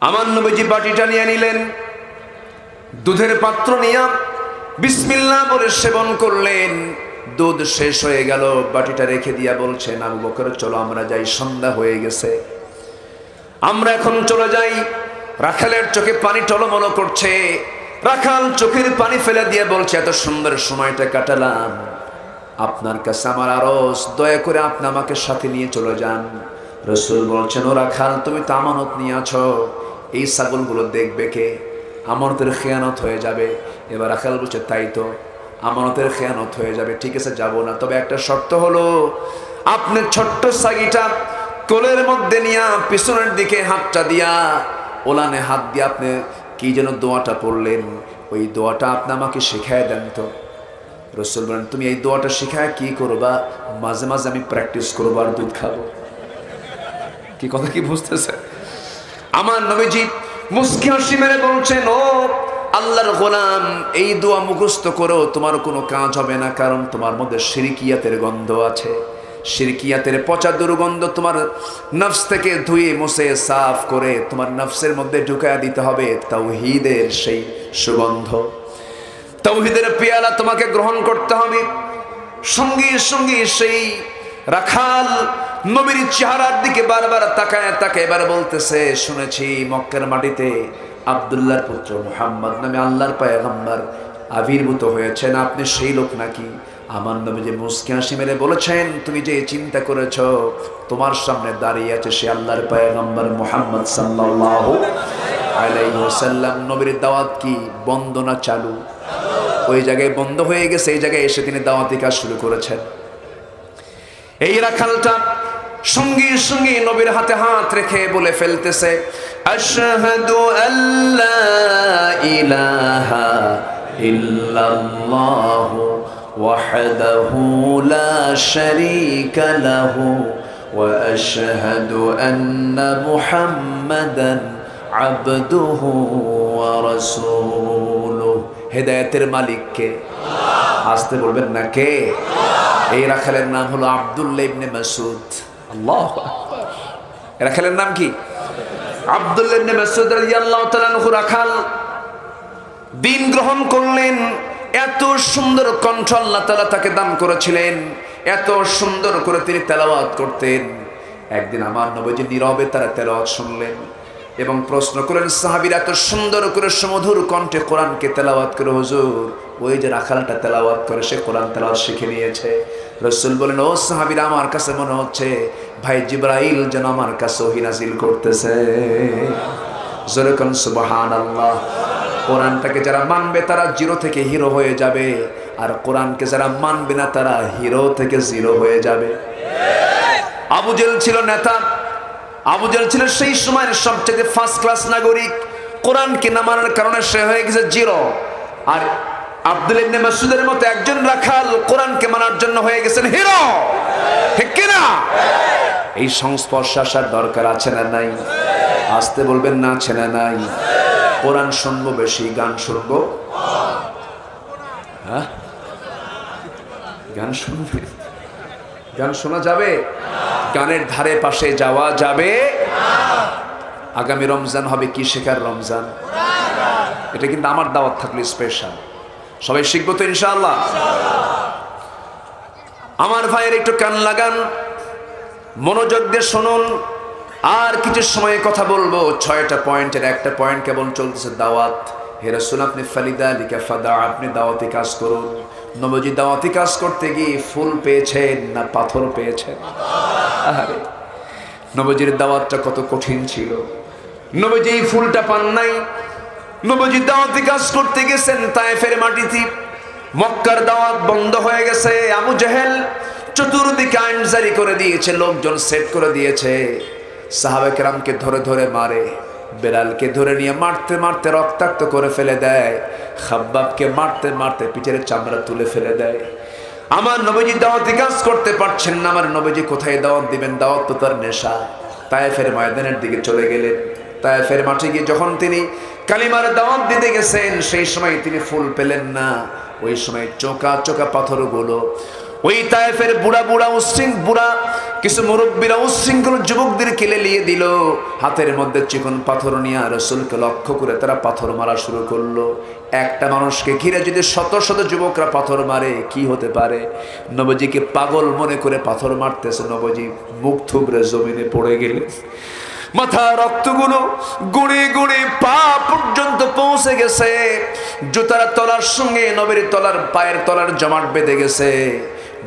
আমার নবীজি বাটিটা নিয়ে নিলেন, দুধের পাত্র নিয়ে বিসমিল্লাহ বলে সেবন করলেন। দুধ শেষ হয়ে গেল, বাটিটা রেখে দিয়া বলছেন, আবু বকর চলো আমরা যাই, সন্ধ্যা হয়ে গেছে, আমরা এখন চলে যাই। রাখালের চোখে পানি টলমল করছে। রাখাল চোখের পানি ফেলে দিয়ে বলছে, এত সুন্দর সময়টা কাটালাম, আপনার কাছে আমার আরজ, দয়া করে আপনি আমাকে সাথে নিয়ে চলে যান। রাসূল বলছেন, ও রাখাল তুমি তো আমানত নিয়ে আছো, এই ছাগলগুলো দেখবে কে? আমানতের খেয়ানত হয়ে যাবে। এবার রাখাল বলছে, তাই তো, আমানতের খেয়ানত হয়ে যাবে, ঠিক আছে যাবো না, তবে একটা শর্ত হলো, আপনি ছোট্ট ছাগিটা কোলের মধ্যে নিয়ে পিছনের দিকে হাতটা দিয়া, ওলানে হাত দিয়ে আপনি কি যেন দোয়াটা পড়লেন, ওই দোয়াটা আপনি আমাকে শিখায় দেন তো। রাসূল বলেন, তুমি এই দোয়াটা শিখায় কি করবা? মাঝে মাঝে আমি প্র্যাকটিস করবো আর দুধ খাবো। কি কথা কি বুঝতেছে? আমার নবীজি মুস্কি হাসি মেরে বলছেন, ও আল্লাহর গোলাম, এই দোয়া মুখস্থ করো, তোমার কোনো কাজ হবে না, কারণ তোমার মধ্যে শিরকিয়াতের গন্ধ আছে। শিরকিয়াতের পচা দুর্গন্ধ তোমার নফস থেকে ধুয়ে মুছে সাফ করে তোমার নফসের মধ্যে ঢুকায়া দিতে হবে তাওহীদের সেই সুগন্ধ। তাওহীদের পেয়ালা তোমাকে গ্রহণ করতে হবে। সঙ্গে সঙ্গে সেই রাখাল নবীর চেহারার দিকে বারবার তাকায় তাকায় এবার বলতেছে, শুনেছি মক্কার মাটিতে আব্দুল্লাহর পুত্র মুহাম্মদ নামে আল্লাহর পয়গম্বর আবির্ভূত হয়েছেন, আপনি সেই লোক নাকি? আমার নবী যে মুস্কি হাসি মেরে বলেছেন, তুমি যে চিন্তা করেছ তোমার সামনে দাঁড়িয়ে আছে সে আল্লাহর পয়গম্বর মুহাম্মদ সাল্লাল্লাহু আলাইহি ওয়াসাল্লাম। নবীর দাওয়াত কি বন্ধ না চালু? ওই জায়গায় বন্ধ হয়ে গেছে, এই জায়গায় এসে তিনি দাওয়াতি কাজ শুরু করেছেন। এই রাখালটা সঙ্গে সঙ্গে নবীর হাতে হাত রেখে বলে ফেলতেছে, আশহাদু আল্লা ইলাহা ইল্লাল্লাহু ওয়াহদাহু লা শারীকা লাহু ওয়া আশহাদু আন্না মুহাম্মাদান আবদুহু ওয়া রাসূলুহু। হেদায়েতের মালিক কে? আসতে বলবেন না কে? এই রাখালের নাম হলো আব্দুল্লাহ ইবনে মাসউদ। আল্লাহু আকবার। এই রাখালের নাম কি? আব্দুল্লাহ ইবনে মাসউদ রাদিয়াল্লাহু তাআলা আনহু। রাখাল দিন গ্রহণ করলেন। এত সুন্দর কণ্ঠ আল্লাহ তাআলা তাকে দান করেছিলেন, এত সুন্দর করে তিনি তেলাওয়াত করতেন। একদিন আমার নবীজি নীরবে তারা তেলাওয়াত শুনলেন এবং প্রশ্ন করলেন, সাহাবীরা এত সুন্দর করে সুমধুর কণ্ঠে কোরআনকে তেলাওয়াত করে, হুজুর ওই যে রাখালটা তেলাওয়াত করে সে কোরআন তেলাওয়াত শিখে নিয়েছে। রাসূল বলেন, ও সাহাবীরা, আমার কাছে মনে হচ্ছে ভাই জিবরাইল যেন আমার কাছে ওহী নাযিল করতেছে। জোরে কোন সুবহানাল্লাহ। কোরআনটাকে যারা মানবে তারা জিরো থেকে হিরো হয়ে যাবে, আর কোরআনকে যারা মানবে না তারা হিরো থেকে জিরো হয়ে যাবে। আবু জেহেল ছিল নেতা, আবু জেহেল ছিল সেই সময়ের সবচেয়ে ফার্স্ট ক্লাস নাগরিক। কোরআনকে না মানার কারণে সে হয়ে গেছে জিরো। আর আব্দুল্লাহ ইবনে মাসউদের মতো একজন রাখাল কোরআনকে মানার জন্য হয়ে গেছেন হিরো। ঠিক কিনা? এই সংস্পর্শে আসার দরকার আছে না নাই? আসতে বলবেন না, আছে না নাই? কোরআন শুনবো বেশি, গান শুনবো? হ্যাঁ, গান শুনবে? গান শোনা যাবে? গানের ধারে পাশে যাওয়া যাবে? আগামী রমজান হবে কি শেখার রমজান? এটা কিন্তু আমার দাওয়াত থাকলে স্পেশাল। সবাই শিখবো তো ইনশাআল্লাহ। আমার ভাইয়ের একটু কান লাগান, মনোযোগ দিয়ে শুনুন। আর কিছু সময় কথা বলবো। 6টা পয়েন্টের একটা পয়েন্ট কেবল চলতেছে দাওয়াত। হে রাসূল, আপনি ফালিদালিকা ফাদা, আপনি দাওয়াতি কাজ করুন। নবীজি দাওয়াতি কাজ করতে গিয়ে ফুল পেয়েছেন না পাথর পেয়েছেন? আরে নবীজির দাওয়াতটা কত কঠিন ছিল। নবীজি এই ফুলটা পান নাই। নবীজি দাওয়াতি কাজ করতে গেছেন তায়েফের মাটিতে। মক্কার দাওয়াত বন্ধ হয়ে গেছে। আবু জেহেল চতুর্দিকে আইন জারি করে দিয়েছে, লোকজন সেট করে দিয়েছে। সাহাবায়ে কেরামকে ধরে ধরে মারে, বেলালকে ধরে নিয়ে মারতে মারতে রক্তাক্ত করে ফেলে দেয়, খাব্বাবকে মারতে মারতে পিঠের চামড়া তুলে ফেলে দেয়। আমার নবীজি দাওয়াতি কাজ করতে পারছেন না। আমার নবীজি কোথায় দাওয়াত দিবেন? দাওয়াত তো তার নেশা। তায়েফের ময়দানের দিকে চলে গেলেন। তায়েফের মাঠে গিয়ে যখন তিনি কালিমার দাওয়াত দিতে গেছেন, সেই সময় তিনি ফুল পেলেন না। ওই সময় চোকা চোকা পাথরগুলো ওই তায়েফের বুড়া কিছু মুরব্বীরা উশৃঙ্খল যুবকদের কেলে নিয়ে দিল, হাতের মধ্যে চিকন পাথর নিয়ে রাসূলকে লক্ষ্য করে তারা পাথর মারা শুরু করলো। একটা মানুষকে ঘিরে যদি শত শত যুবকরা পাথর মারে কি হতে পারে? নবীজিকে পাগল মনে করে পাথর মারতেছে, নবীজি মুখ থুবড়ে জমিনে পড়ে গেলেন। মাথা রক্তগুলো গুড়ে গুড়ে পা পর্যন্ত পৌঁছে গেছে, জুতার তলার সঙ্গে নবীর তলার পায়ের তলার জমাট বেঁধে গেছে।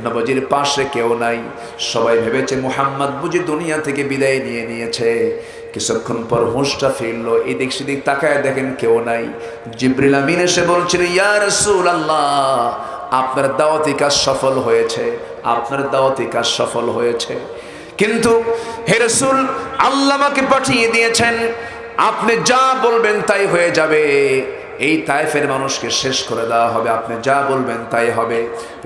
নবীজির পাশে কেউ নাই, সবাই ভেবেছে মুহাম্মদ বুঝি দুনিয়া থেকে বিদায় নিয়ে নিয়েছে। কিছুক্ষণ পর হুঁশটা ফিরল, এদিক সেদিক তাকায় দেখেন কেউ নাই। জিবরিল আমিন এসে বলছিল, ইয়া রাসূলুল্লাহ, আপনার দাওয়াতি কাজ সফল হয়েছে, আপনার দাওয়াতি কাজ সফল হয়েছে। কিন্তু হে রাসূল, আল্লাহ আমাকে পাঠিয়ে দিয়েছেন, আপনি যা বলবেন তাই হয়ে যাবে। এই তায়েফের মানুষকে শেষ করে দেওয়া হবে, আপনি যা বলবেন তাই হবে।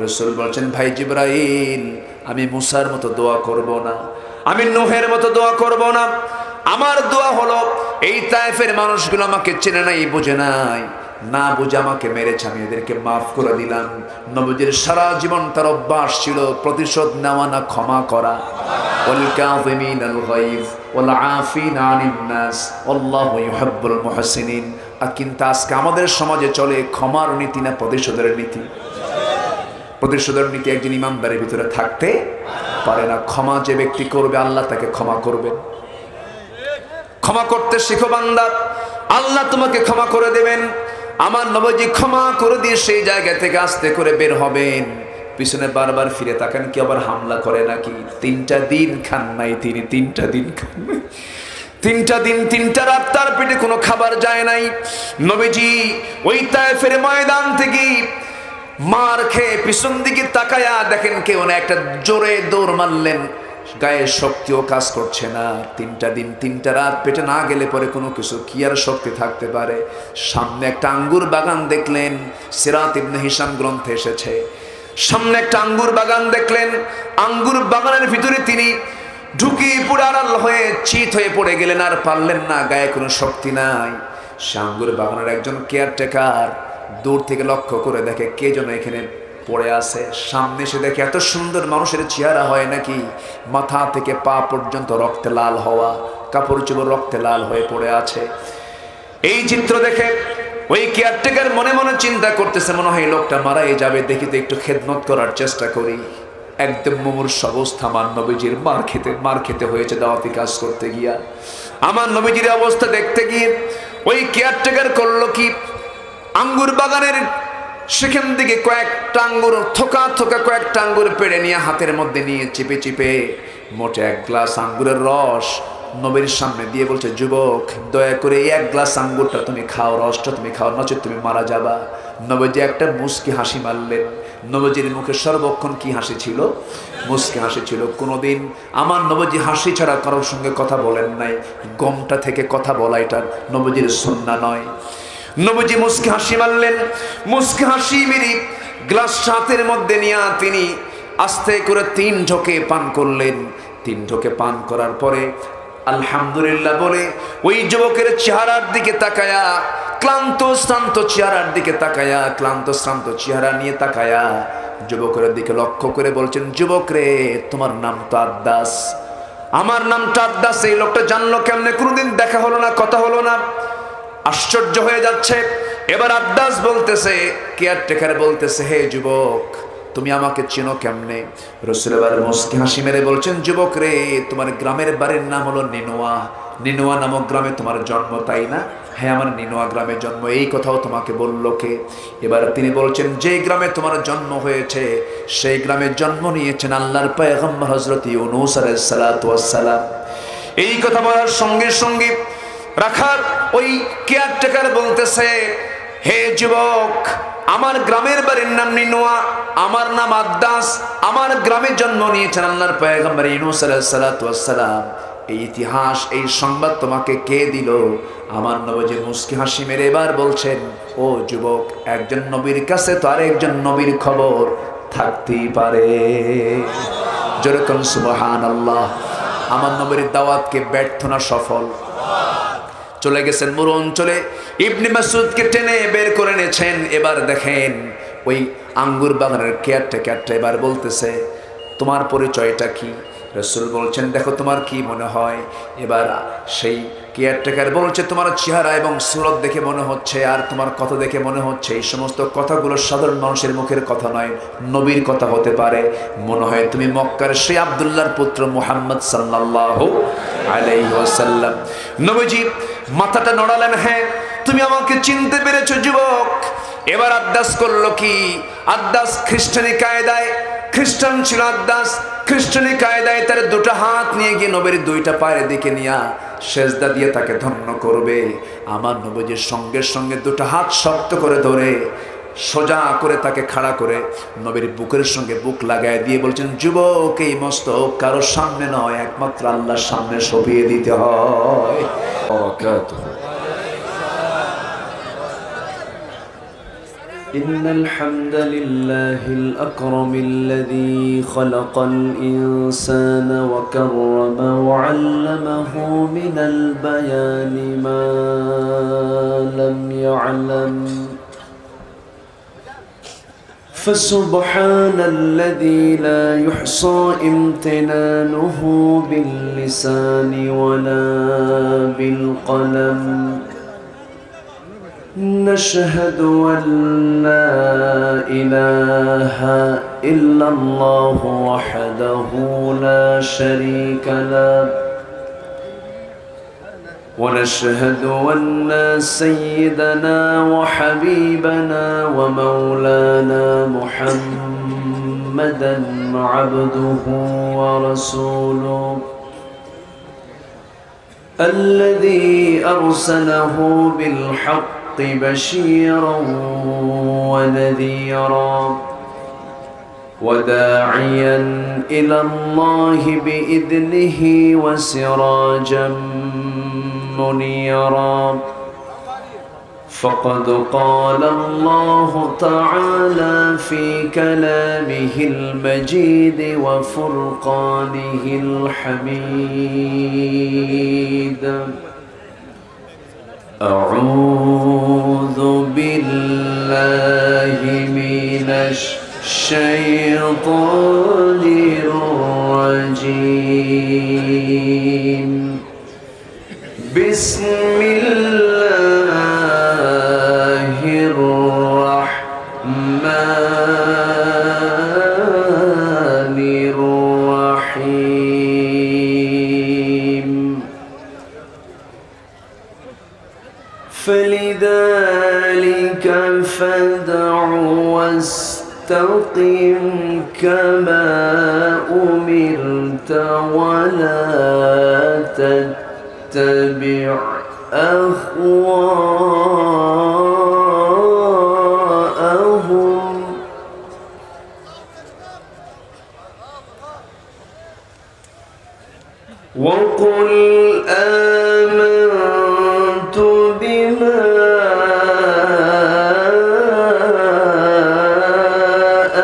রাসূল বলছেন, ভাই জিবরাইল, আমি মুসার মতো দোয়া করব না, আমি নূহের মতো দোয়া করব না। আমার দোয়া হলো এই তায়েফের মানুষগুলো আমাকে চেনে নাই, বুঝে নাই, না বুঝে আমাকে মেরেছে, আমি এদেরকে মাফ করে দিলাম। নবীজির সারা জীবন তার অভ্যাস ছিল প্রতিশোধ নেওয়া না ক্ষমা করা। ওয়াল কাযিমিনাল গায়জ ওয়াল আফিনা আনিন নাস আল্লাহু ইউহিব্বুল মুহসিনিন। আর কিন্তু আজকে আমাদের সমাজে চলে ক্ষমার নীতি না প্রতিশোধের নীতি? প্রতিশোধের নীতি একজন ইমানদারের ভিতরে থাকতে পারে না। ক্ষমা যে ব্যক্তি করবে আল্লাহ তাকে ক্ষমা করবেন। ক্ষমা করতে শিখো বান্দা, আল্লাহ তোমাকে ক্ষমা করে দেবেন। আমার নবীজি ক্ষমা করে দিয়ে সেই জায়গা থেকে আস্তে করে বের হবেন, পিছনে বারবার ফিরে তাকান, কি আবার হামলা করে নাকি? 3টা দিন খান নাই তিনি, 3টা দিন খান নাই, 3টা দিন 3টা রাত তার পেটে কোনো খাবার যায় নাই। নবীজি ওই তায়েফের ময়দান থেকে মার খেয়ে পিছন দিকে তাকায়া দেখেন কেউ না, একটা জোরে দৌড় মারলেন, গায়ে শক্তিও কাজ করছে না। 3টা দিন 3টা রাত পেটে না গেলে পরে কোনো কিছু কি আর শক্তি থাকতে পারে? সামনে একটা আঙ্গুর বাগান দেখলেন, সিরাত ইবনে হিশাম গ্রন্থে এসেছে। সামনে একটা আঙ্গুর বাগান দেখলেন, আঙ্গুর বাগানের ভিতরে তিনি ঢুকি পুরো আড়াল হয়ে চিত হয়ে পড়ে গেলেন, আর পারলেন না, গায়ে কোনো শক্তি নাই। সে আঙ্গুর বাগানের একজন কেয়ারটেকার দূর থেকে লক্ষ্য করে দেখে কে যেন এখানে পড়ে আছে। সামনে এসে দেখে এত সুন্দর মানুষের চেহারা হয় নাকি? মাথা থেকে পা পর্যন্ত রক্তে লাল হওয়া, কাপড় চোপড় রক্তে লাল হয়ে পড়ে আছে। এই চিত্র দেখে ওই কেয়ারটেকার মনে মনে চিন্তা করতেছে, মনে হয় লোকটা মারাই যাবে, দেখি তো একটু খেদমত করার চেষ্টা করি। একদম মুমূর্ষ অবস্থা, আমার নবীজির মার খেতে হয়েছে দাওয়াতি কাজ করতে গিয়া। আমার নবীজির অবস্থা দেখতে গিয়ে ওই কেয়ারটেকার করলো কি, আঙ্গুর বাগানের সেখান থেকে কয়েকটা আঙ্গুর থোকা থোকা কয়েকটা আঙ্গুর পেড়ে নিয়ে হাতের মধ্যে নিয়ে চিপে চিপে মোটে 1 গ্লাস আঙ্গুরের রস নবীর সামনে দিয়ে বলছে, যুবক, দয়া করে এই 1 গ্লাস আঙ্গুরটা তুমি খাও, রসটা তুমি খাও, নচেত তুমি মারা যাবা। নবীজি একটা মুস্কি হাসি মারলেন। নবীজির মুখে সর্বক্ষণ কি হাসি ছিল? মুস্কি হাসি ছিল। কোনোদিন আমার নবীজি হাসি ছাড়া কারোর সঙ্গে কথা বলেন নাই। গমটা থেকে কথা বলা এটা নবীজির সুন্নাহ নয়। নবীজি মুস্কি হাসি মারলেন, মুস্কি হাসি মেরে গ্লাস হাতের মধ্যে নিয়ে তিনি আস্তে করে 3 ঢোকে পান করলেন। 3 ঢোকে পান করার পরে আলহামদুলিল্লাহ বলে ওই যুবকের চেহারার দিকে তাকায়া, ক্লান্ত শ্রান্ত চেহারার দিকে তাকায়া, ক্লান্ত শ্রান্ত চেহারা নিয়ে তাকায়া যুবকের দিকে লক্ষ্য করে বলছেন, যুবক রে, তোমার নাম তো আদ্দাস। আমার নামটা আদ্দাস। এই লোকটা জানলো কেমনে? কোনোদিন দেখা হলো না, কথা হলো না। আশ্চর্য হয়ে যাচ্ছে। এবার আদ্দাস বলতেছে, কেয়ারটেকার বলতেছে, হে যুবক, তুমি আমাকে চেনো কেমনে? রাসূল এবার মুস্কি হাসি মেরে বলছেন, যুবক রে, তোমার গ্রামের বাড়ির নাম হলো নিনোয়া। নিনোয়া নামক গ্রামে তোমার জন্ম, তাই না? হ্যাঁ, আমার নিনোয়া গ্রামে জন্ম। এই কথাও তোমাকে বললো কে? এবার তিনি বলছেন, যে গ্রামে তোমার জন্ম হয়েছে সেই গ্রামে জন্ম নিয়েছেন আল্লাহর পয়গম্বর হযরত ইউনূস আলাইহিস সালাতু ওয়াস সালাম। এই কথা বলার সঙ্গে সঙ্গে রাখার ওই কেয়ারটেকার বলতেছে, হে যুবক, আমার গ্রামের বাড়ির নাম নিনোয়া, আমার নাম আদ্দাস, আমার গ্রামে জন্ম নিয়েছেন আল্লাহর পয়গম্বর ইউনূস আলাইহিস সালাতু ওয়াস সালাম। এই ইতিহাস, এই সংবাদ তোমাকে কে দিল? আমার নবীজি মুস্কি হাসি মেরে এবার বলছেন, ও যুবক, একজন নবীর কাছে তো আরেকজন নবীর খবর থাকতেই পারে। যেরকম সুবহানাল্লাহ। আমার নবীর দাওয়াতকে ব্যর্থ না সফল? চলে গেছেন মরু অঞ্চলে, ইবনে মাসউদকে টেনে বের করে এনেছেন। এবার দেখেন ওই আঙ্গুর বাগানের কেয়ারটেকারটা এবার বলতেছে, তোমার পরিচয়টা কি? রাসূল বলছেন, দেখো তোমার কি মনে হয়? এবার সেই কেয়ারটেকার বলছে, তোমার চেহারা এবং সুরত দেখে মনে হচ্ছে আর তোমার কথা দেখে মনে হচ্ছে এই সমস্ত কথাগুলো সাধারণ মানুষের মুখের কথা নয়, নবীর কথা হতে পারে। মনে হয় তুমি মক্কার সেই আব্দুল্লাহর পুত্র মুহাম্মদ সাল্লাল্লাহু আলাইহি ওয়াসাল্লাম। নবীজি মাথাটা নড়ালেন, হ্যাঁ তুমি আমাকে চিনতে পেরেছো যুবক। এবার আদ্দাস করলো কি? আদ্দাস খ্রিস্টানি কায়দায়, খ্রিস্টান ছিল আদ্দাস, খ্রিস্টানি কায়দায় তার দুটো হাত নিয়ে গিয়ে নবীর দুইটা পায়ের দিকে নিয়ে সেজদা দিয়ে তাকে ধন্য করবে। আমার নবীজির সঙ্গে সঙ্গে দুটো হাত শক্ত করে ধরে সোজা করে তাকে খাড়া করে নবীর বুকের সঙ্গে বুক লাগায় দিয়ে বলছেন, যুবক এই মস্তক কারোর সামনে নয়, একমাত্র আল্লাহর সামনে সঁপিয়ে দিতে হয়। إن الحمد لله الأكرم الذي خلق الإنسان وكرم وعلمه من البيان ما لم يعلم فسبحان الذي لا يحصى امتنانه باللسان ولا بالقلم نشهد أن لا إله إلا الله وحده لا شريك له ونشهد أن سيدنا وحبيبنا ومولانا محمدا عبده ورسوله الذي أرسله بالحق بشيرا ونذيرا وداعيا إلى الله بإذنه وسراجا منيرا فقد قال الله تعالى في كلامه المجيد وفرقانه الحميد أعوذ بالله من الشيطان الرجيم بسم الله الرحمن الرحيم فلذلك فادع واستقم كما أمرت ولا تتبع أهواءهم وقل آمنت بما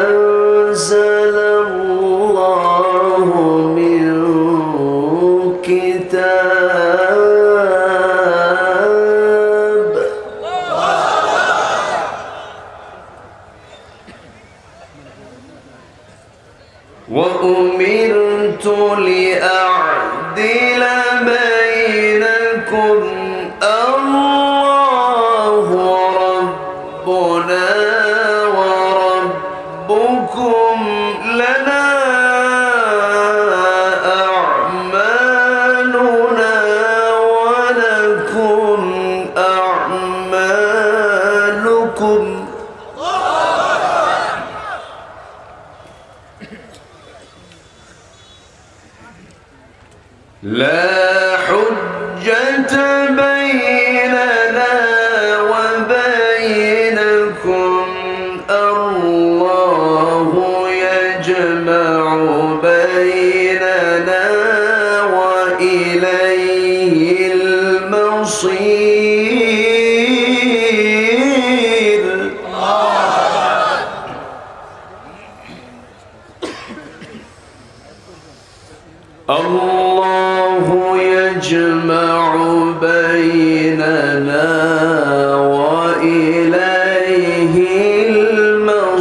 أنزل الله من كتاب وأمرت لأعدل بينكم الله ربنا وربكم لنا أعمالنا ولكم أعمالكم لا حجة بيننا وبينكم الله يجمع بيننا وإليه المصير الله يجمع بيننا وإليه المصير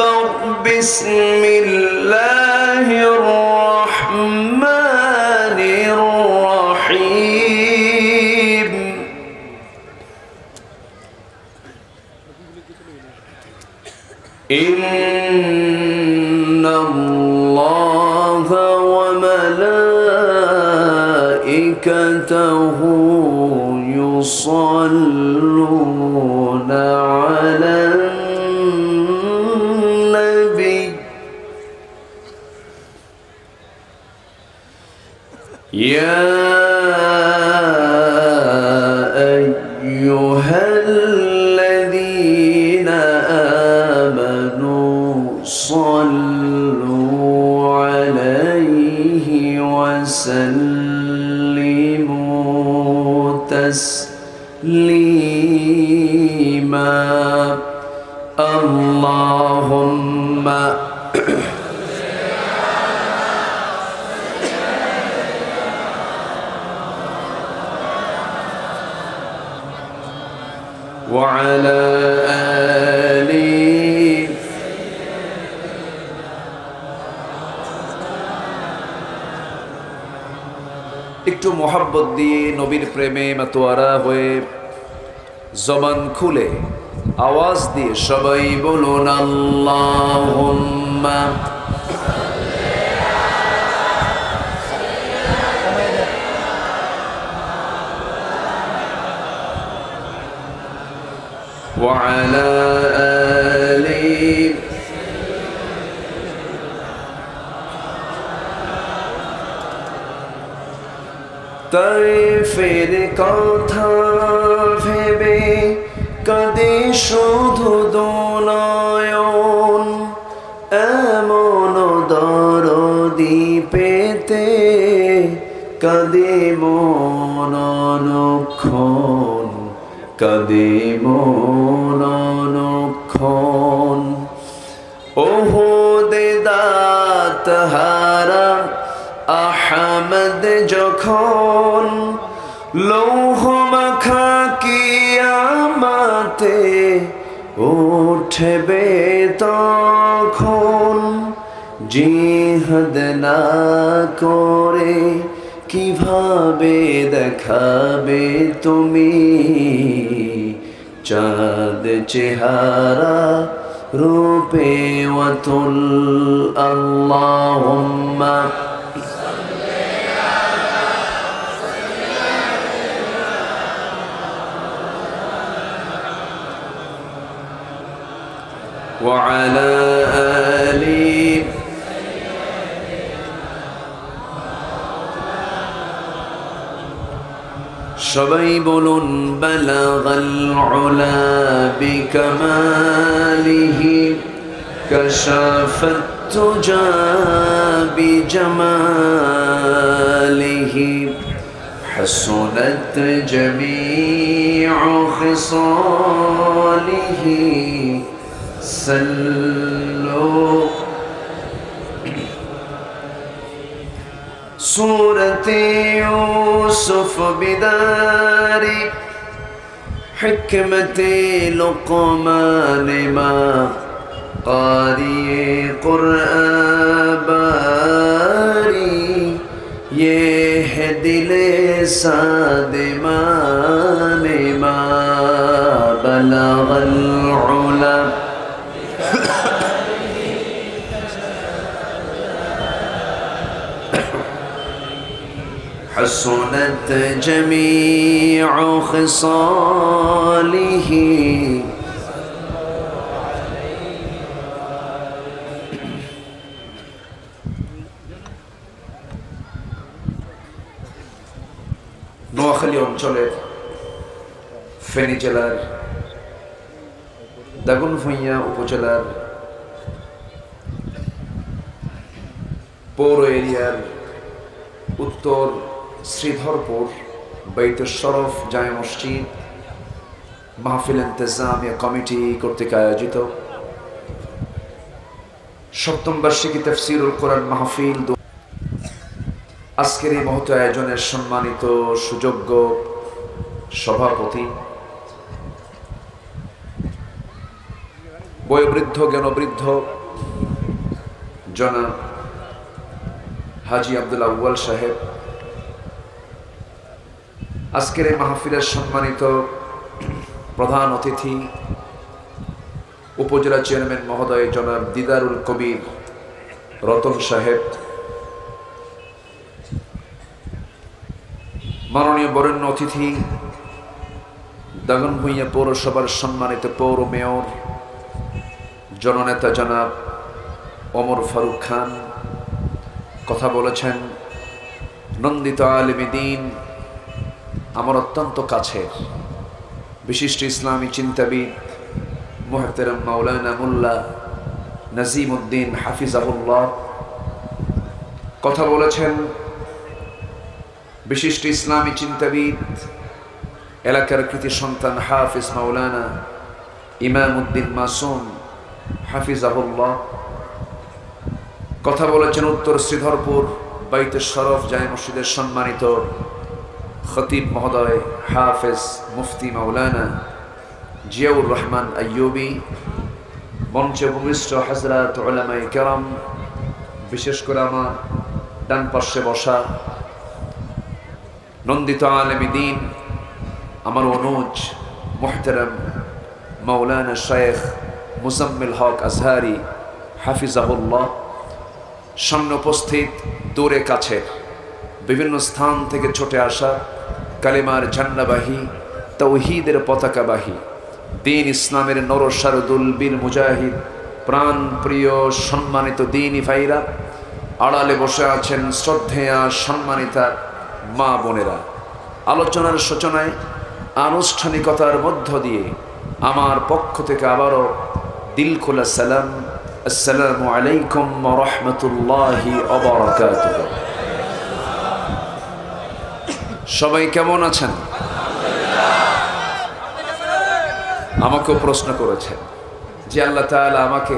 أكبر بسم الله الرحمن الرحيم إن الله وملائكته يصلون على النبي يا أيها الذين آمنوا صلوا عليه وسلموا تسليما اللهم وعلى آله একটু মোহাব্বত দিয়ে নবীর প্রেমে মাতোয়ারা হয়ে জবান খুলে আওয়াজ দিয়ে সবাই বলুন আল্লাহুম্মা وعلى آله তাইফের কথা ভেবে কাঁদে শুধু দোনয়ন এমন দরদি পেতে কাঁদে মন অনুক্ষণ কাঁদে মন অনুক্ষণ ওহুদে দাঁত হারা আহমদ যখন লৌহ মাখা কিয়ামতে উঠবে তখন জিহাদ না করে কিভাবে দেখাবে তুমি চাঁদ চেহারা রূপে ওয়াতুল আল্লাহুম্মা وعلى آله সবাই বলুন বালাগাল উলা বিকামালিহি কাশাফাত তুজা বিজামালিহি হাসুনাত জামিউ খিসালিহি صلوا سورة يوسف بدار حكمة لقمان ما قارئ قرآن باري یہ دل سادمان ما بلغ العلا حسنت جميع خصاله নোয়াখালী অঞ্চলের ফেনী জেলার দাগনভূঞা উপজেলার পৌর এরিয়ার উত্তর শ্রীধরপুর বাইতুল শরফ জামে মসজিদ মাহফিল ইন্তেজামিয়া কমিটি কর্তৃক আয়োজিত সপ্তম বার্ষিকী তাফসীরুল কোরআন মাহফিল আজকের এই মহৎ আয়োজনের সম্মানিত সুযোগ্য সভাপতি বয়োবৃদ্ধ জ্ঞানবৃদ্ধ জনাব হাজী আব্দুল আউয়াল সাহেব, আজকের এই মাহফিলের সম্মানিত প্রধান অতিথি উপজেলা চেয়ারম্যান মহোদয় জনাব দিদারুল কবির রতন সাহেব, মাননীয় বরেণ্য অতিথি দাগনভূঞা পৌরসভার সম্মানিত পৌর মেয়র জননেতা জনাব ওমর ফারুক খান কথা বলেছেন, নন্দিত আলেমে দ্বীন আমার অত্যন্ত কাছের বিশিষ্ট ইসলামী চিন্তাবিদ মুহতারাম মাওলানা মুল্লা নাজিম উদ্দিন হাফিজাহুল্লাহ কথা বলেছেন, বিশিষ্ট ইসলামী চিন্তাবিদ এলাকার কৃতি সন্তান হাফিজ মাওলানা ইমাম উদ্দিন মাসুম হাফিজাহুল্লাহ কথা বলেছেন, উত্তর শ্রীধরপুর বাইতে শরফ জামে মসজিদের সম্মানিত খতিব মহোদয় হাফেজ মুফতি মাওলানা জিয়াউর রহমান আইয়ুবী, মঞ্চে ভূমিষ্ঠ হযরত উলামায়ে কেরাম, বিশেষ করে আমার ডান পাশে বসা নন্দিত আলেমে দ্বীন আমার অনুজ মুহতারাম মাওলানা শেখ মুজাম্মিল হক আজহারি হাফিজাহুল্লাহ, সামনে উপস্থিত দূরে কাছে বিভিন্ন স্থান থেকে ছুটে আসা কালেমার ঝান্ডাবাহী তাওহীদের পতাকাবাহী দ্বীন ইসলামের নরসারদুল বীর মুজাহিদ প্রাণ প্রিয় সম্মানিত দ্বীনি ভাইরা, আড়ালে বসে আছেন শ্রদ্ধেয়া সম্মানিতা মা বোনেরা, আলোচনার সূচনায় আনুষ্ঠানিকতার মধ্য দিয়ে আমার পক্ষ থেকে আবারও দিল খোলা সালাম, আসসালামু আলাইকুম ওয়া রাহমাতুল্লাহি ওয়া বারাকাতুহু। সবাই কেমন আছেন? আমাকেও প্রশ্ন করেছেন যে আল্লাহ তাআলা আমাকে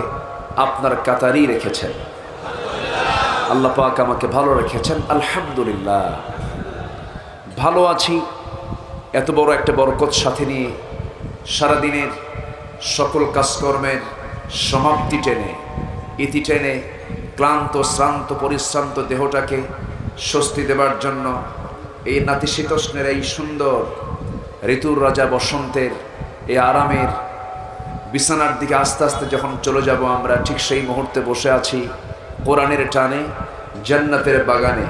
আপনার কাতারই রেখেছেন, আল্লাহ পাক আমাকে ভালো রেখেছেন, আলহামদুলিল্লাহ ভালো আছি। এত বড় একটা বরকত সাথে নিয়ে সারাদিনের সকল কাজকর্মের সমাপ্তি টেনে ইতি টেনে ক্লান্ত শ্রান্ত পরিশ্রান্ত দেহটাকে স্বস্তি দেবার জন্য এই নাতিশীতোষ্ণের এই সুন্দর ঋতুর রাজা বসন্তের এই আরামের বিছানার দিকে আস্তে আস্তে যখন চলে যাব আমরা, ঠিক সেই মুহূর্তে বসে আছি কোরআনের টানে জান্নাতের বাগানে।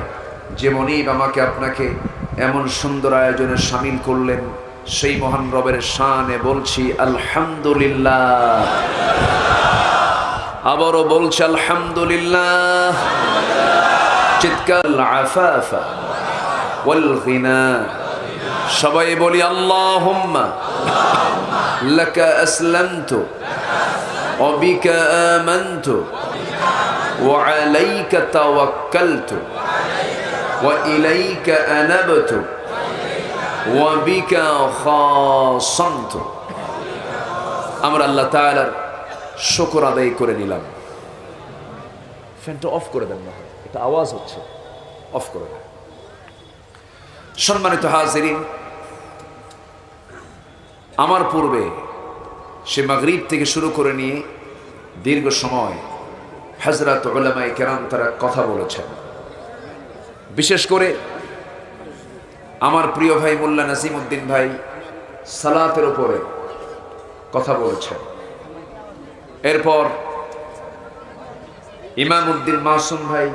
যে মনিব আমাকে আপনাকে এমন সুন্দর আয়োজনে শামিল করলেন, সেই মহান রবের শানে বলছি আলহামদুলিল্লাহ, আবারও বলছি আলহামদুলিল্লাহ। চিৎকার আফাফা ওয়াল গিনা, সবাই বলি আল্লাহুম্মা লাকা আসলামতু ওয়া বিকা আমানতু ওয়া আলাইকা তাওয়াক্কালতু ওয়া ইলাইকা আনাবতু ওয়া বিকা খাসামতু। আমরা আল্লাহ তাআলার শুকর আদায় করে নিলাম। ফ্যানটা অফ করে দেন না, এটা আওয়াজ হচ্ছে, অফ করে দেন। সম্মানিত হাজিরিন, আমার পূর্বে সে মাগরিব থেকে শুরু করে নিয়ে দীর্ঘ সময় হযরত উলামায়ে কেরাম তারা কথা বলেছেন। বিশেষ করে আমার প্রিয় ভাই মোল্লা নাজিম উদ্দিন ভাই সালাতের উপরে কথা বলেছেন। এরপর ইমাম উদ্দিন মাসুম ভাই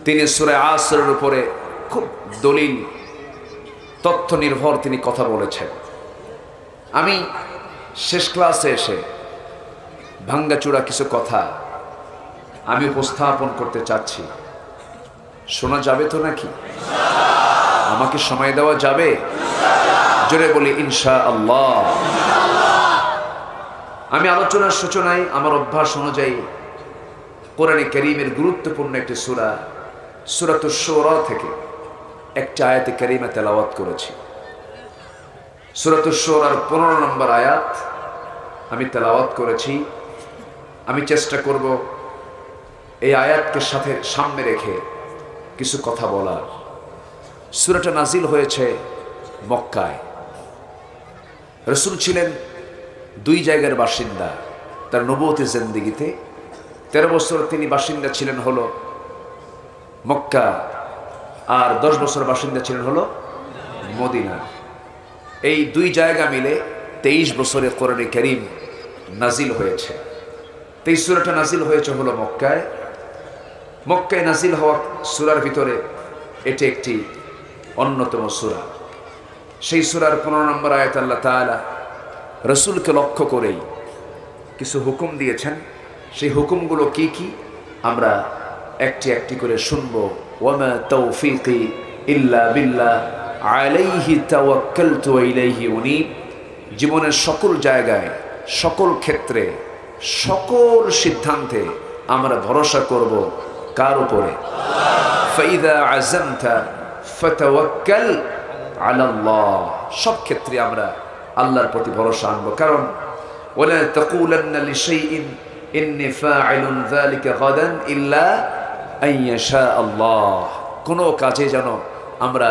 তিনি সূরা আসরের উপরে খুব দলিল তথ্য নির্ভর তিনি কথা বলেছেন। আমি শেষ ক্লাসে এসে ভাঙ্গাচূড়া কিছু কথা আমি উপস্থাপন করতে চাচ্ছি। শোনা যাবে তো নাকি? আমাকে সময় দেওয়া যাবে? জোরে বলি ইনশাআল্লাহ। আমি আলোচনার সূচনায় আমার অভ্যাস অনুযায়ী কোরআনে কারীমের গুরুত্বপূর্ণ একটি সূরা সূরাতুশ শুরা থেকে একটা আয়াতে কারীমা তেলাওয়াত করেছি। সূরাতুশ শুরার 15 নম্বর আয়াত আমি তেলাওয়াত করেছি। আমি চেষ্টা করব এই আয়াতকে সামনে রেখে কিছু কথা বলার। সূরাটা নাজিল হয়েছে মক্কায়। রাসূল ছিলেন দুই জায়গার বাসিন্দা, তার নবুয়তের জিন্দেগিতে। 13 বছর তিনি বাসিন্দা ছিলেন হলো মক্কা, আর 10 বছর বাসিন্দা ছিলেন হলো মদিনা। এই দুই জায়গা মিলে 23 বছরে কোরআনে কারীম নাজিল হয়েছে। 23 সূরাটা নাজিল হয়েছে হলো মক্কায়। মক্কায় নাজিল হওয়া সূরার ভিতরে এটি একটি অন্যতম সূরা। সেই সূরার 15 নম্বর আয়াত আল্লাহ তাআলা রাসূলকে লক্ষ্য করেই কিছু হুকুম দিয়েছেন। সেই হুকুমগুলো কি কি আমরা একটি একটি করে শুনবো। ওয়ামা তাওফীকি ইল্লা বিল্লাহ আলাইহি তাওয়াক্কালতু ওয়া ইলাইহি উনীব। জীবনের সকল জায়গায়, সকল ক্ষেত্রে, সকল সিদ্ধান্তে আমরা ভরসা করব কার উপরে? ফাইদা আযামতা ফাতাওয়াক্কাল আলাল্লাহ। সব ক্ষেত্রে আমরা আল্লাহর প্রতি ভরসা আনবো। কারণ ওয়ালা তাকুলান্না লিশাইইন ইন্নী ফাইলুন যালিকা গাদান ইল্লা আন ইয়াশা আল্লাহ। কোনো কাজে যেন আমরা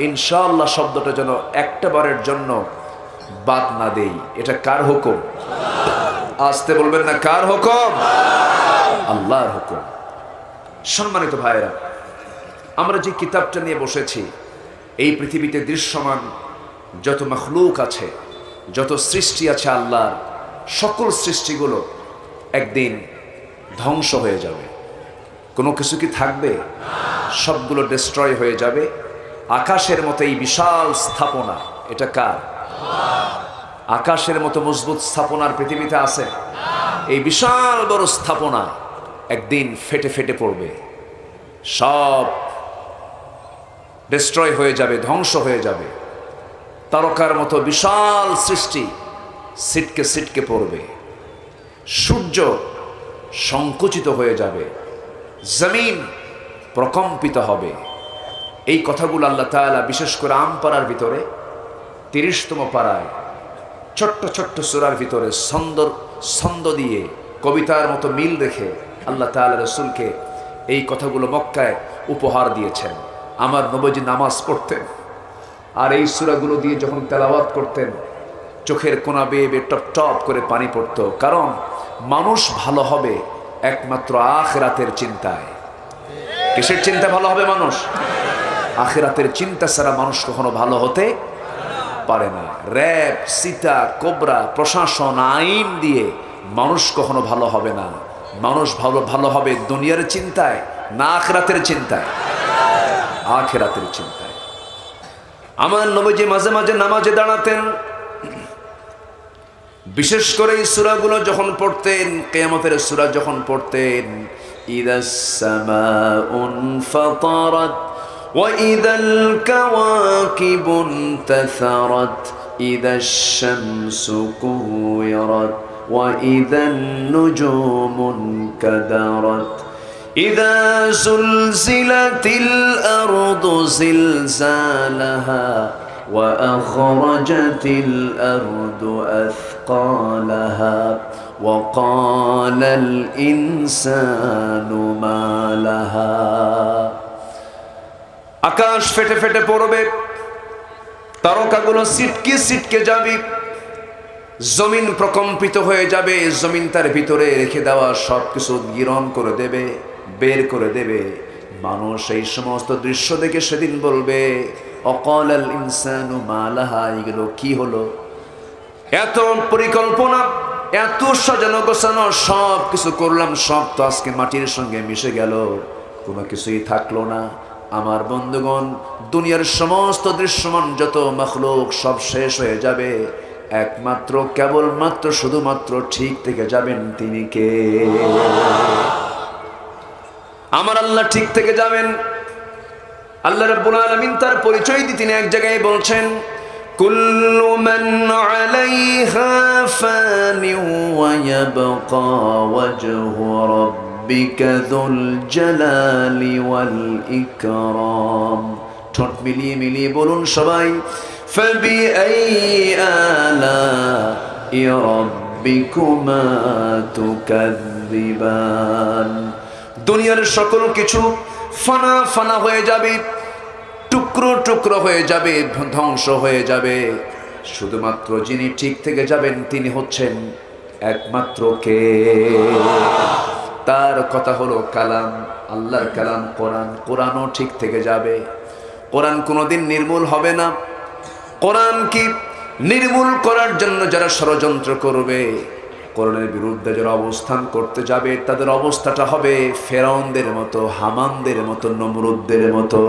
ইনশাআল্লাহ শব্দটা যেন একটা বারের জন্য বাদ না দেই। এটা কার হুকুম? আসতে বলবেন না, কার হুকুম? আল্লাহর হুকুম। সম্মানিত ভাইরা, আমরা যে কিতাবটা নিয়ে বসেছি, এই পৃথিবীতে দৃশ্যমান যত মখলুক আছে, যত সৃষ্টি আছে আল্লাহর, সকল সৃষ্টিগুলো একদিন ধ্বংস হয়ে যাবে। কোনো কিছু কি থাকবে? সবগুলো ডিস্ট্রয় হয়ে যাবে। আকাশের মতো এই বিশাল স্থাপনা, এটা কার? আকাশের মতো মজবুত স্থাপনার পৃথিবীতে আছে? এই বিশাল বড় স্থাপনা একদিন ফেটে ফেটে পড়বে, সব ডিস্ট্রয় হয়ে যাবে, ধ্বংস হয়ে যাবে। তারকার মতো বিশাল সৃষ্টি ছিটকে ছিটকে পড়বে। সূর্য সংকুচিত হয়ে যাবে, জমিন প্রকম্পিত হবে। এই কথাগুলো আল্লাহ তাআলা বিশেষ করে আমপাড়ার ভিতরে 30তম পাড়ায় ছোট্ট ছোট্ট সূরার ভিতরে ছন্দ দিয়ে কবিতার মতো মিল রেখে আল্লাহ তাআলা রাসূলকে এই কথাগুলো মক্কায় উপহার দিয়েছেন। আমার নবীজি নামাজ পড়তেন আর এই সূরাগুলো দিয়ে যখন তেলাওয়াত করতেন, চোখের কোনা বেয়ে বেয়ে টপ টপ করে পানি পড়তো। কারণ মানুষ ভালো হবে একমাত্র আখিরাতের চিন্তায়। কিসের চিন্তা ভালো হবে মানুষ? আখিরাতের চিন্তা ছাড়া মানুষ কখনো ভালো হতে পারে না। র‍্যাব, সীতা, কোবরা, প্রশাসন, আইন দিয়ে মানুষ কখনো ভালো হবে না। মানুষ ভালো হবে দুনিয়ার চিন্তায় না আখিরাতের চিন্তায়? আখিরাতের চিন্তায়। আমার নবীজি মাঝে মাঝে নামাজে দাঁড়াতেন, বিশেষ করে এই সূরাগুলো যখন পড়তেন, কিয়ামতের সূরা যখন পড়তেন, ইদাস সামাউন ফাতারাত ওয়া ইদাল কাওয়াকিবুন তাসারাত ইদাশ শামসু কুওয়িরাত ওয়া ইদান নুজুমুন কাদারাত ইদা যুলজিলাতিল আরদু জিলজালাহা وأخرجت الأرض أثقالها وقال الإنسان ما لها। আকাশ ফেটে ফেটে পড়বে, তারকাগুলো ছিটকে ছিটকে যাবে, জমিন প্রকম্পিত হয়ে যাবে, জমিন তার ভিতরে রেখে দেওয়া সব কিছু গিরণ করে দেবে, বের করে দেবে। মানুষ এই সমস্ত দৃশ্য দেখে সেদিন বলবে, অকাল আল ইনসানু মা লাহা। এগুলো কি হলো? এত পরিকল্পনা, এত সাজানো গোছানো সব কিছু করলাম, সব তো আজকে মাটির সঙ্গে মিশে গেল, কোনো কিছুই থাকলো না। আমার বন্ধুগণ, দুনিয়ার সমস্ত দৃশ্যমান যত মখলুক সব শেষ হয়ে যাবে, একমাত্র কেবলমাত্র শুধুমাত্র ঠিক থেকে যাবেন তিনি কে? আমার আল্লাহ ঠিক থেকে যাবেন। আল্লাহ রাব্বুল আলামিন তার পরিচয় দিয়ে তিনি এক জায়গায় বলছেন, কুল্লু মান আলাইহা ফানি ওয়া ইয়াবকা ওয়াজহু রাব্বিকা যুল জালালি ওয়াল ইকরাম। ঠোঁট মিলিয়ে মিলিয়ে বলুন সবাই, ফাবিআইয়ি আলাই রাব্বিকুমা তুকাযযিবান। দুনিয়ার সকল কিছু ফানা ফানা হয়ে যাবে, টুকরো টুকরো হয়ে যাবে, ধ্বংস হয়ে যাবে। শুধুমাত্র যিনি ঠিক থেকে যাবেন তিনি হচ্ছেন একমাত্র কে? তার কথা হলো কালাম, আল্লাহর কালাম কোরআন। কোরআনও ঠিক থেকে যাবে, কোরআন কোনোদিন নির্মূল হবে না। কোরআন কি নির্মূল করার জন্য যারা ষড়যন্ত্র করবে, কোরআনের বিরুদ্ধে যারা অবস্থান করতে যাবে, তাদের অবস্থাটা হবে ফেরাউনদের মতো, হামানদের মতো, নমরুদদের মতো।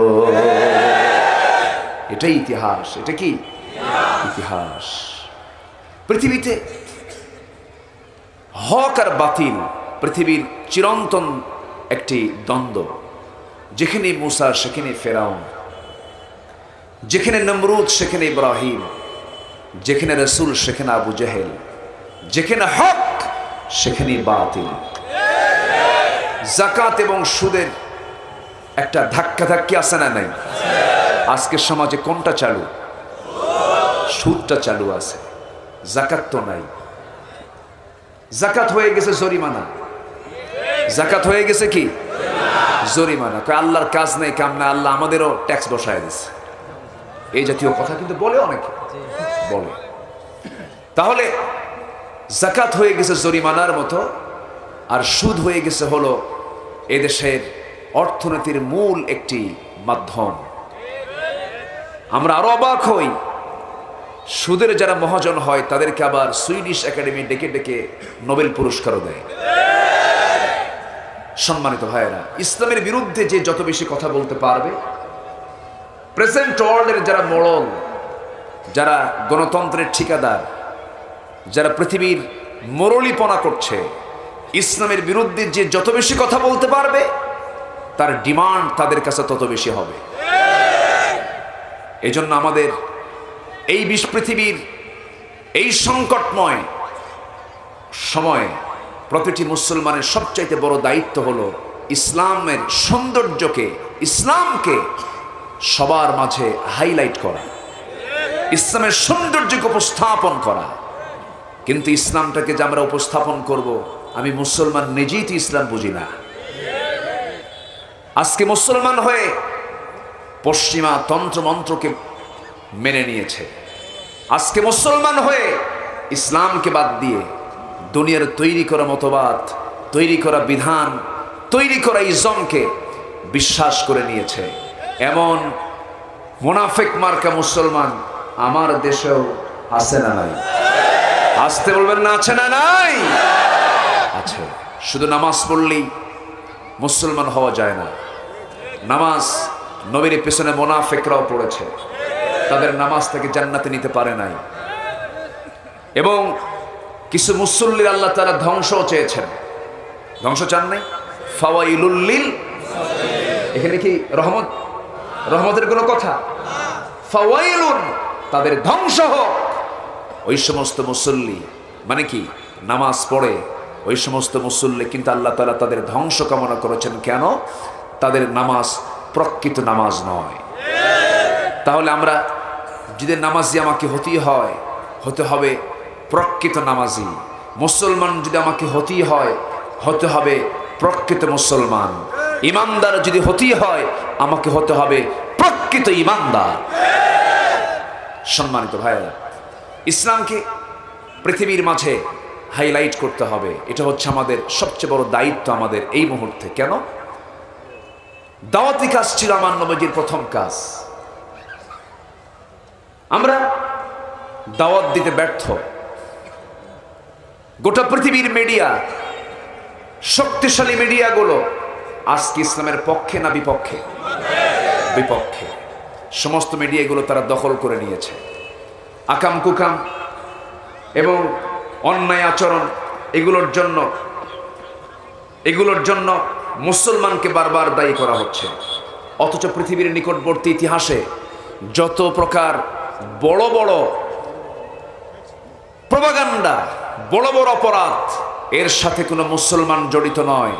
এটাই ইতিহাস। এটা কি ইতিহাস? পৃথিবীতে হক আর বাতিল পৃথিবীর চিরন্তন একটি দ্বন্দ্ব। যেখানে মুসা সেখানে ফেরাউন, যেখানে নমরুদ সেখানে ইব্রাহিম, যেখানে রসুল সেখানে আবু জেহেল, যেখানে হক সেখানে বাতিল। যাকাত এবং সুদের একটা ধাক্কি আছে না নাই? আজকের সমাজে কোনটা চালু? সুদটা চালু আছে, যাকাত তো নাই। যাকাত হয়ে গেছে জরিমানা। যাকাত হয়ে গেছে কি জরিমানা। আল্লাহর কাজ নেই, কাম না, আল্লাহ আমাদেরও ট্যাক্স বসায় দিচ্ছে। এই জাতীয় কথা কিন্তু বলে অনেকে, বলে। তাহলে যাকাত হয়ে গেছে জরিমানার মতো, আর সুদ হয়ে গেছে হলো এদেশের অর্থনীতির মূল একটি মাধ্যম। আমরা আরো অবাক হই, সুদের যারা মহাজন হয় তাদেরকে আবার সুইডিশ একাডেমি ডেকে ডেকে নোবেল পুরস্কারও দেয়। সম্মানিত ভাইয়েরা, ইসলামের বিরুদ্ধে যে যত বেশি কথা বলতে পারবে, প্রেজেন্ট ওয়ার্ল্ডের যারা মোড়ল, যারা গণতন্ত্রের ঠিকাদার, যারা পৃথিবীর মোড়লিপনা করছে, ইসলামের বিরুদ্ধে যে যত বেশি কথা বলতে পারবে, তার ডিমান্ড তাদের কাছে তত বেশি হবে। এজন্য আমাদের এই পৃথিবীর এই সংকটময় সময়ে প্রতিটি মুসলমানের সবচাইতে বড় দায়িত্ব হলো ইসলামের সৌন্দর্যকে, ইসলামকে সবার মাঝে হাইলাইট করা, ইসলামের সৌন্দর্যকে উপস্থাপন করা। কিন্তু ইসলামটাকে যে আমরা উপস্থাপন করব, আমি মুসলমান নিজেই তো ইসলাম বুঝি না। আজকে মুসলমান হয়ে পশ্চিমা তন্ত্র মন্ত্রকে মেনে নিয়েছে। আজকে মুসলমান হয়ে ইসলামকে বাদ দিয়ে দুনিয়ার তৈরি করা মতবাদ, তৈরি করা বিধান, তৈরি করা ইজমকে বিশ্বাস করে নিয়েছে। এমন মুনাফিক মার্কা মুসলমান আমার দেশেও আছে না নাই? আসতে বলবেন না, আছে না নাই? আছে। শুধু নামাজ পড়লেই মুসলমান হওয়া যায় না। নামাজ নবীর পেছনে মুনাফিকরাও পড়েছে, তাদের নামাজ থেকে জান্নাতে নিতে পারে নাই। এবং কিছু মুসল্লির আল্লাহ তাআলা ধ্বংসও চেয়েছেন। ধ্বংস চান নাই? ফাওয়াইলুল লিল, এখানে কি রহমতের কোনো কথা? ফাওয়াইলুন, তাদের ধ্বংস হোক। ওই সমস্ত মুসল্লি মানে কি নামাজ পড়ে, ওই সমস্ত মুসল্লি কিন্তু আল্লাহ তাআলা তাদের ধ্বংস কামনা করেছেন। কেন? তাদের নামাজ প্রকৃত নামাজ নয়। তাহলে আমরা যদি নামাজি আমাকে হতে হবে প্রকৃত নামাজি। মুসলমান যদি আমাকে হতে হবে প্রকৃত মুসলমান। ইমানদার যদি হয় আমাকে হতে হবে প্রকৃত ইমানদার। সম্মানিত ভাইরা, ইসলামকে পৃথিবীর মাঝে হাইলাইট করতে হবে। এটা হচ্ছে আমাদের সবচেয়ে বড় দায়িত্ব আমাদের এই মুহূর্তে। কেন? দাওয়াতি কাজ ছিল আমার নবীজির প্রথম কাজ। আমরা দাওয়াত দিতে ব্যর্থ। গোটা পৃথিবীর মিডিয়া, শক্তিশালী মিডিয়াগুলো আজকে ইসলামের পক্ষে না বিপক্ষে? বিপক্ষে। সমস্ত মিডিয়াগুলো তারা দখল করে নিয়েছে। আকাম কুকাম এবং অন্যায় আচরণ এগুলোর জন্য মুসলমানকে বারবার দায়ী করা হচ্ছে। অথচ পৃথিবীর নিকটবর্তী ইতিহাসে যত প্রকার বড় বড় প্রপাগান্ডা, বড় বড় অপরাধ, এর সাথে কোনো মুসলমান জড়িত নয়।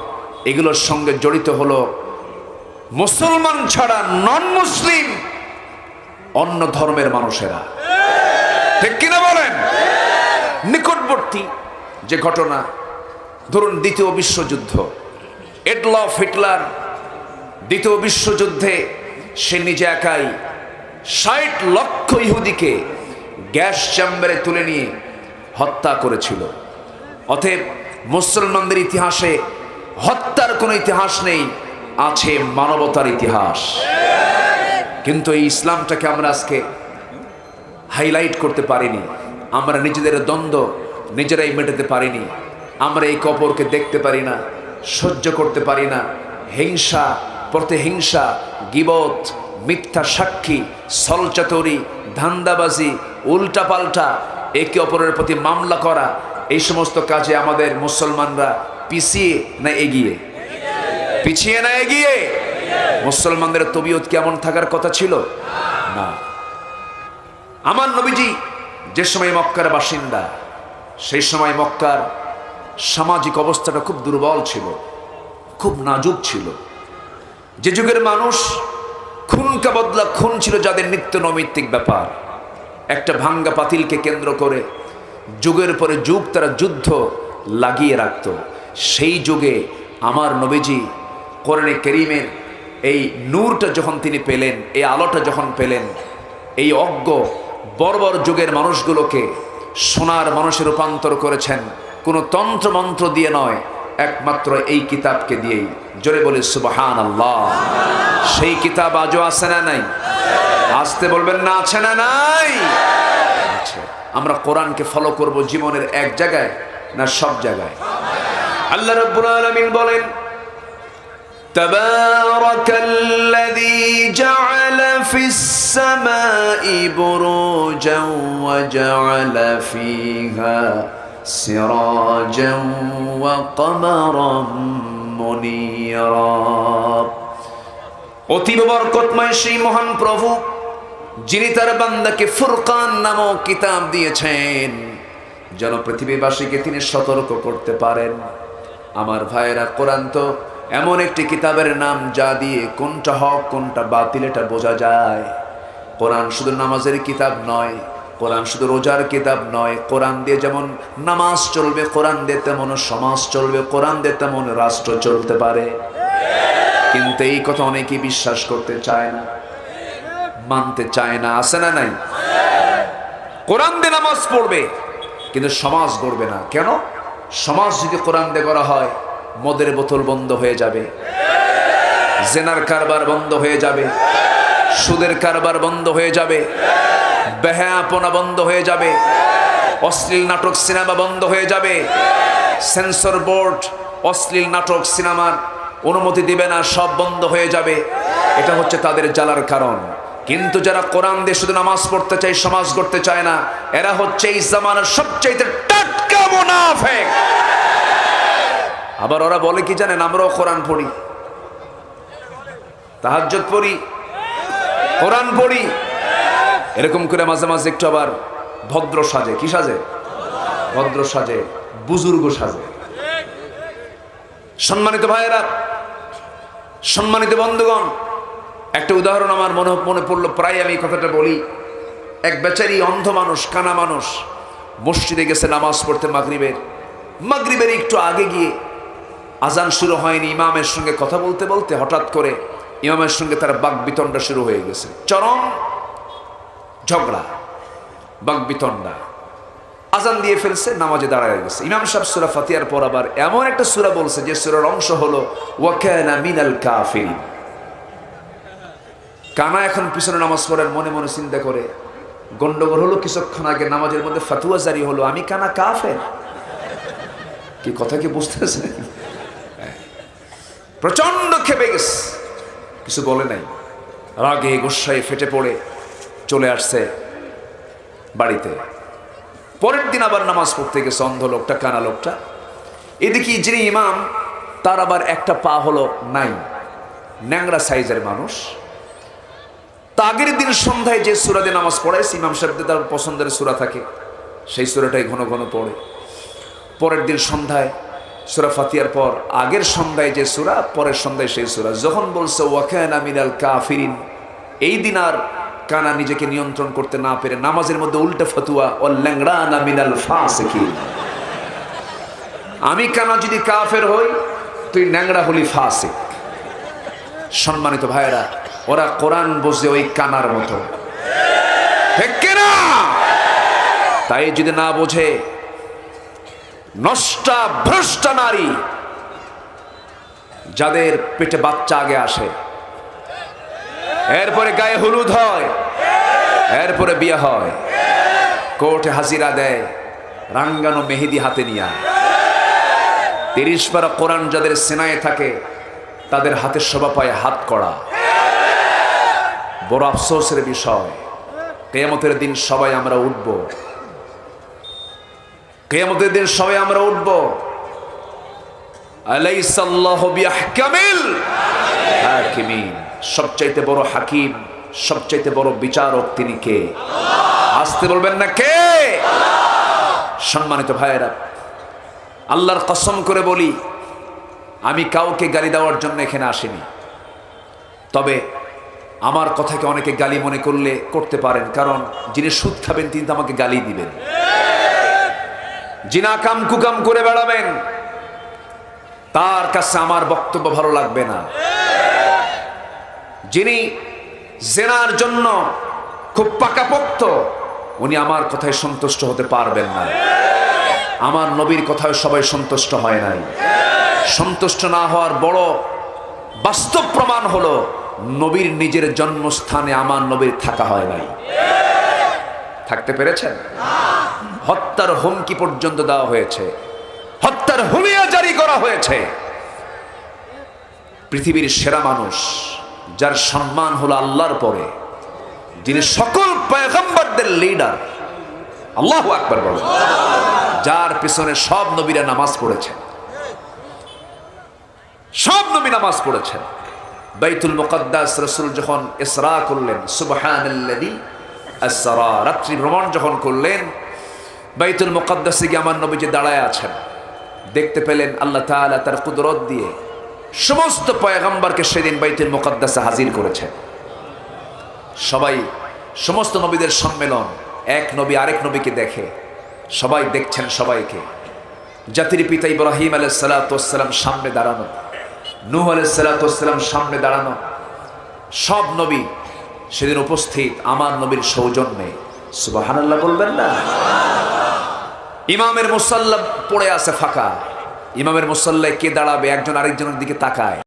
এগুলোর সঙ্গে জড়িত হলো মুসলমান ছাড়া নন মুসলিম অন্য ধর্মের মানুষেরা। ঠিক কিনা বলেন? নিকটবর্তী যে ঘটনা, ধরুন দ্বিতীয় বিশ্বযুদ্ধ, এডলফ হিটলার দ্বিতীয় বিশ্বযুদ্ধে সে নিজে একাই ৬০ লক্ষ ইহুদিকে গ্যাস চেম্বারে তুলে নিয়ে হত্যা করেছিল। অতএব মুসলমানদের ইতিহাসে হত্যার কোনো ইতিহাস নেই, আছে মানবতার ইতিহাস। কিন্তু এই ইসলামটাকে আমরা আজকে হাইলাইট করতে পারিনি, আমরা নিজেদের দ্বন্দ্ব নিজেরাই মেটাতে পারিনি, আমরা এই অপরকে দেখতে পারি না, সহ্য করতে পারি না। হিংসা, প্রতিহিংসা, গীবত, মিথ্যা সাক্ষী, ছলচাতুরি, ধান্দাবাজি, উল্টাপাল্টা, একে অপরের প্রতি মামলা করা, এই সমস্ত কাজে আমাদের মুসলমানরা পিছিয়ে না এগিয়ে? পিছিয়ে না এগিয়ে? মুসলমানদের তবিয়ত কেমন থাকার কথা ছিল না। আমার নবীজি যে সময় মক্কার বাসিন্দা, সেই সময় মক্কার সামাজিক অবস্থাটা খুব দুর্বল ছিল, খুব নাজুক ছিল। যে যুগের মানুষ খুনকা বদলা খুন ছিল যাদের নিত্য নৈমিত্তিক ব্যাপার। একটা ভাঙ্গা পাতিলকে কেন্দ্র করে যুগের পরে যুগ তারা যুদ্ধ লাগিয়ে রাখত। সেই যুগে আমার নবীজি কোরআনে কারীমের এই নূরটা যখন তিনি পেলেন, এই আলোটা যখন পেলেন, এই অজ্ঞ বর্বর যুগের মানুষগুলোকে সোনার মানুষে রূপান্তর করেছেন কোনো তন্ত্র মন্ত্র দিয়ে নয়, একমাত্র এই কিতাবকে দিয়েই। জোরে বলে সুবহানাল্লাহ। সেই কিতাব আজও আছে না নাই? আসতে বলবেন না, আছে না নাই? আছে। আমরা কোরআনকে ফলো করব জীবনের এক জায়গায় না সব জায়গায়? আল্লাহ রাব্বুল আলামিন বলেন, তাবারাকাল্লাযী জাআলা ফিস সামাই বুরুজান ওয়া জাআলা ফিহা সিরাজান ওয়া কমারাম মুনীরা। অতীব বরকতময় সেই মহান প্রভু, যিনি তার বান্দাকে ফুরকান নামক কিতাব দিয়েছেন, যেন পৃথিবীবাসীকে তিনি সতর্ক করতে পারেন। আমার ভাইয়েরা, কোরআন তো এমন একটি কিতাবের নাম যা দিয়ে কোনটা হক কোনটা বাতিল এটা বোঝা যায়। কোরআন শুধু নামাজের কিতাব নয়, কোরআন শুধু রোজার কিতাব নয়। কোরআন দিয়ে যেমন নামাজ চলবে, কোরআন দিয়ে তেমন সমাজ চলবে, কোরআন দিয়ে তেমন রাষ্ট্র চলতে পারে। কিন্তু এই কথা অনেকেই বিশ্বাস করতে চায় না, মানতে চায় না। আছে না নাই? কোরআন দিয়ে নামাজ পড়বে কিন্তু সমাজ গড়বে না। কেন? সমাজ যদি কোরআন দিয়ে করা হয়, মদের বোতল বন্ধ হয়ে যাবে, জেনার কারবার বন্ধ হয়ে যাবে, সুদের কারবার বন্ধ হয়ে যাবে, বেহায়াপনা বন্ধ হয়ে যাবে, অশ্লীল নাটক সিনেমা বন্ধ হয়ে যাবে। সেন্সর বোর্ড অশ্লীল নাটক সিনেমার অনুমতি দিবে না, সব বন্ধ হয়ে যাবে। এটা হচ্ছে তাদের জ্বালার কারণ। কিন্তু যারা কোরআন দিয়ে শুধু নামাজ পড়তে চায়, সমাজ গড়তে চায় না, এরা হচ্ছে এই জামানার সবচাইতে টাটকা মুনাফিক। আবার ওরা বলে কি জানেন? আমরাও কোরআন পড়ি, তাহাজ্জুদ পড়ি, কোরআন পড়ি, এরকম করে মাঝে মাঝে একটু আবার ভদ্র সাজে। কি সাজে? ভদ্র সাজে, বুজুর্গ সাজে। সম্মানিত ভাইয়েরা, সম্মানিত বন্ধুগণ, একটা উদাহরণ আমার মনে পড়লো, প্রায় আমি কথাটা বলি। এক বেচারি অন্ধ মানুষ, কানা মানুষ, মসজিদে গেছে নামাজ পড়তে। মাগরিবের একটু আগে গিয়ে, আজান শুরু হয়নি, ইমামের সঙ্গে কথা বলতে বলতে হঠাৎ করে ইমামের সঙ্গে তার বাকবিতণ্ডা শুরু হয়ে গেছে। চরম ঝগড়া, বাকবিতণ্ডা। আজান দিয়ে ফেলছে, নামাজে দাঁড়ায় গেছে। ইমাম সাহেব সূরা ফাতিহার পর আবার এমন একটা সূরা বলছে যে সূরার অংশ হলো ওয়া কানা মিনাল কাফিরিন। কানা এখন পিছনে নামাজ পড়ার মনে মনে চিন্তা করে, গন্ডগোল হলো কিছুক্ষণ আগে, নামাজের মধ্যে ফাতুয়া জারি হলো, আমি কানা কাফের। কি কথা কি বুঝতেছে? প্রচন্ড ক্ষেপে গেছে, কিছু বলে নাই, রাগে গোসায় ফেটে পড়ে চলে আসছে বাড়িতে। পরের দিন আবার নামাজ পড়তে গেছে অন্ধ লোকটা, কানা লোকটা। এদিকে যিনি ইমাম, তার আবার একটা পা হলো নাই, ন্যাংরা সাইজের মানুষ। তা আগের দিন সন্ধ্যায় যে সূরা দিয়ে নামাজ পড়াইছে, ইমাম সাহেবদের তার পছন্দের সূরা থাকে, সেই সূরাটাই ঘন ঘন পড়ে। পরের দিন সন্ধ্যায় সূরা ফাতিহার পর আগের সন্ধ্যায় যে সূরা, পরের সন্ধ্যায় সেই সূরা। যখন বলছে ওয়া কানা মিনাল কাফিরিন, এই দিন আর কানা নিজেকে নিয়ন্ত্রণ করতে না পেরে নামাজের মধ্যে উল্টা ফতুয়া, ওয়াল ল্যাংড়ানা মিনাল ফাসিকিন। আমি কানা যদি কাফের হই, তুই ন্যাংড়া হলি ফাসিক। সম্মানিত ভাইয়েরা, ওরা কোরআন বোঝে ওই কানার মতো, ঠিক কিনা? তাই যদি না বোঝে, নষ্টা ভ্রষ্টা নারী, যাদের পেটে বাচ্চা আগে আসে, এরপরে গায়ে হলুদ হয়, এরপরে বিয়ে হয়, কোর্টে হাজিরা দেয়, রাঙ্গানো মেহেদি হাতে নিয়ে 30 পারা কোরআন যাদের সেনায় থাকে, তাদের হাতের শোভা পায় হাত কড়া। বড় আফসোসের বিষয়, কিয়ামতের দিন সবাই আমরা উঠব, কিয়ামতের দিন সবাই আমরা উঠব। আলাইসাল্লাহু বিআহকামিল হাকিমিন, সবচাইতে বড় হাকিম, সবচাইতে বড় বিচারক তিনি কে? আসতে বলবেন না কে? সম্মানিত ভাইয়েরা, আল্লাহর কসম করে বলি, আমি কাউকে গালি দেওয়ার জন্য এখানে আসিনি। তবে আমার কথাকে অনেকে গালি মনে করতে পারেন, কারণ যিনি সুদ খাবেন তিনি তো আমাকে গালি দিবেন, যিনি কাম কুকাম করে বেড়াবেন তার কাছে আমার বক্তব্য ভালো লাগবে না, যিনি জেনার জন্য খুব পাকাপোক্ত উনি আমার কথায় সন্তুষ্ট হতে পারবেন না। আমার নবীর কথায় সবাই সন্তুষ্ট হয় নাই। সন্তুষ্ট না হওয়ার বড় বাস্তব প্রমাণ হলো, নবীর নিজের জন্মস্থানে আমার নবীর থাকা হয় নাই। থাকতে পেরেছেন? হত্যার হুমকি পর্যন্ত দেওয়া হয়েছে, হত্যার হুমিয়া জারি করা হয়েছে। পৃথিবীর সেরা মানুষ, যার সম্মান হলো আল্লাহর পরে, যিনি সকল পয়গম্বরদের লিডার, আল্লাহু আকবার বলেন, যার পিছনে সব নবীরা নামাজ পড়েছেন, সব নবী নামাজ পড়েছেন। বাইতুল মুকাদ্দাস রাসূল যখন ইসরা করলেন, সুবহানাল্লাযী আসরা, রাত্রি ভ্রমণ যখন করলেন, বাইতুল মুকাদ্দাসে গিয়ে আমার নবীজি দাঁড়ায় আছেন। দেখতে পেলেন আল্লাহ তাআলা তার কুদরত দিয়ে সমস্ত পয়গম্বরকে সেদিন বাইতুল মুকাদ্দাসে হাজির করেছেন। সবাই, সমস্ত নবীদের সম্মেলন, এক নবী আরেক নবীকে দেখে, সবাই দেখছেন সবাইকে। জাতির পিতা ইব্রাহিম আলাইহিস সালাতু ওয়াস সালাম সামনে দাঁড়ানো, নূহ আলাইহিস সালাতু ওয়াস সালাম সামনে দাঁড়ানো, সব নবী সেদিন উপস্থিত আমার নবীর সৌজন্যে। সুবহানাল্লাহ বলবেন না? ইমামের মুসাল্লা পড়ে আছে ফাঁকা, ইমামের মুসাল্লায় কে দাঁড়াবে? একজন আরেকজনের দিকে তাকায়।